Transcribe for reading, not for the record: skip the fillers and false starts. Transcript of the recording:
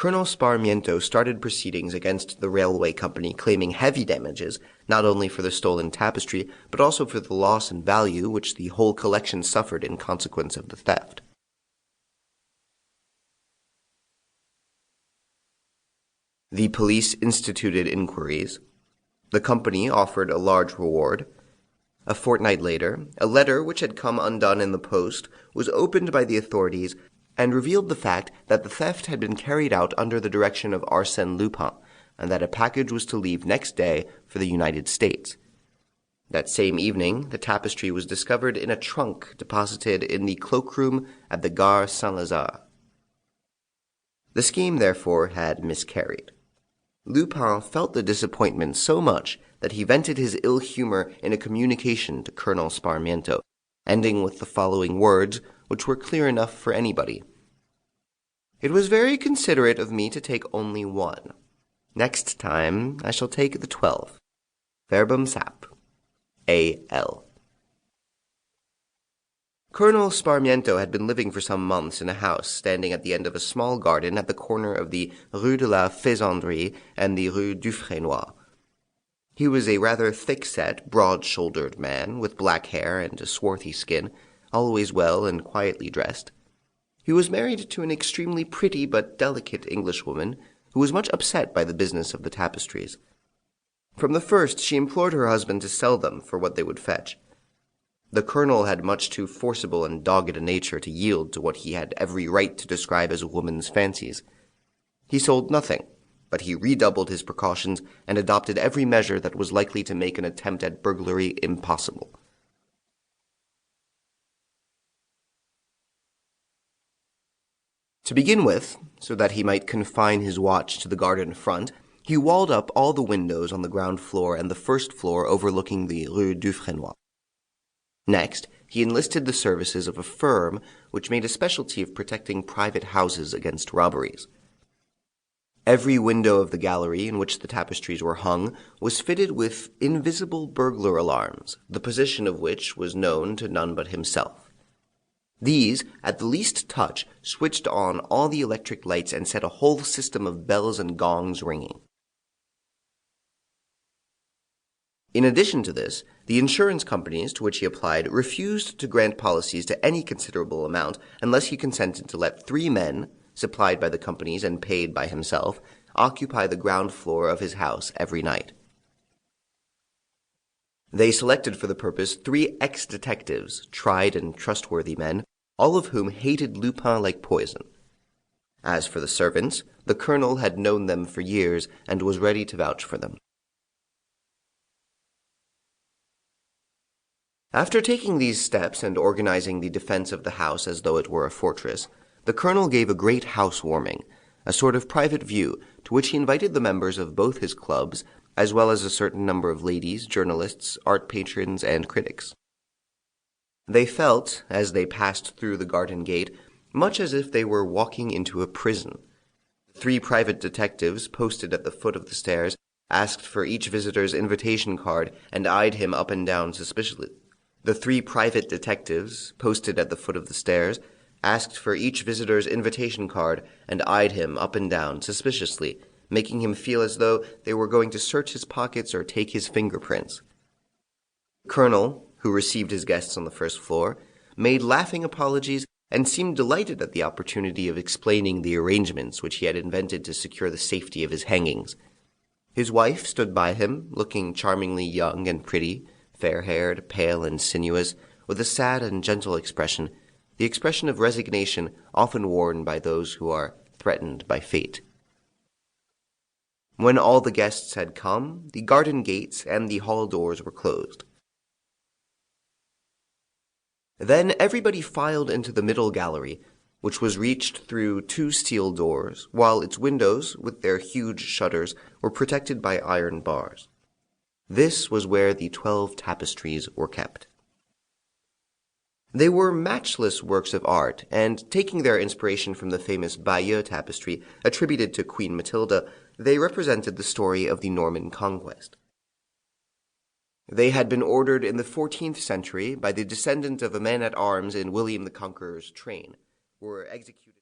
Colonel Sparmiento started proceedings against the railway company, claiming heavy damages, not only for the stolen tapestry, but also for the loss in value which the whole collection suffered in consequence of the theft. The police instituted inquiries. The company offered a large reward. A fortnight later, a letter which had come undone in the post was opened by the authorities and revealed the fact that the theft had been carried out under the direction of Arsène Lupin, and that a package was to leave next day for the United States. That same evening, the tapestry was discovered in a trunk deposited in the cloakroom at the Gare Saint-Lazare. The scheme, therefore, had miscarried. Lupin felt the disappointment so much that he vented his ill humor in a communication to Colonel Sparmiento, ending with the following words, which were clear enough for anybody. "It was very considerate of me to take only one. Next time I shall take the 12. Verbum sap. A.L." Colonel Sparmiento had been living for some months in a house standing at the end of a small garden at the corner of the Rue de la Faisanderie and the Rue Dufresnoy. He was a rather thick-set, broad-shouldered man, with black hair and a swarthy skin, always well and quietly dressed. He was married to an extremely pretty but delicate Englishwoman, who was much upset by the business of the tapestries. From the first, she implored her husband to sell them for what they would fetch. The colonel had much too forcible and dogged a nature to yield to what he had every right to describe as a woman's fancies. He sold nothing, but he redoubled his precautions and adopted every measure that was likely to make an attempt at burglary impossible. To begin with, so that he might confine his watch to the garden front, he walled up all the windows on the ground floor and the first floor overlooking the Rue Dufresnoy. Next, he enlisted the services of a firm which made a specialty of protecting private houses against robberies. Every window of the gallery in which the tapestries were hung was fitted with invisible burglar alarms, the position of which was known to none but himself. These, at the least touch, switched on all the electric lights and set a whole system of bells and gongs ringing. In addition to this, the insurance companies to which he applied refused to grant policies to any considerable amount unless he consented to let 3 men, supplied by the companies and paid by himself, occupy the ground floor of his house every night. They selected for the purpose 3 ex-detectives, tried and trustworthy men, all of whom hated Lupin like poison. As for the servants, the colonel had known them for years and was ready to vouch for them. After taking these steps and organizing the defense of the house as though it were a fortress, the colonel gave a great house-warming, a sort of private view, to which he invited the members of both his clubs, as well as a certain number of ladies, journalists, art patrons, and critics. They felt, as they passed through the garden gate, much as if they were walking into a prison. 3 private detectives, posted at the foot of the stairs, asked for each visitor's invitation card and eyed him up and down suspiciously. The 3 private detectives, posted at the foot of the stairs, asked for each visitor's invitation card and eyed him up and down suspiciously, making him feel as though they were going to search his pockets or take his fingerprints. The colonel, who received his guests on the first floor, made laughing apologies and seemed delighted at the opportunity of explaining the arrangements which he had invented to secure the safety of his hangings. His wife stood by him, looking charmingly young and pretty, fair-haired, pale and sinuous, with a sad and gentle expression, the expression of resignation often worn by those who are threatened by fate. When all the guests had come, the garden gates and the hall doors were closed. Then everybody filed into the middle gallery, which was reached through 2 steel doors, while its windows, with their huge shutters, were protected by iron bars. This was where the 12 tapestries were kept. They were matchless works of art, and taking their inspiration from the famous Bayeux tapestry attributed to Queen Matilda, they represented the story of the Norman conquest. They had been ordered in the 14th century by the descendant of a man-at-arms in William the Conqueror's train, were executed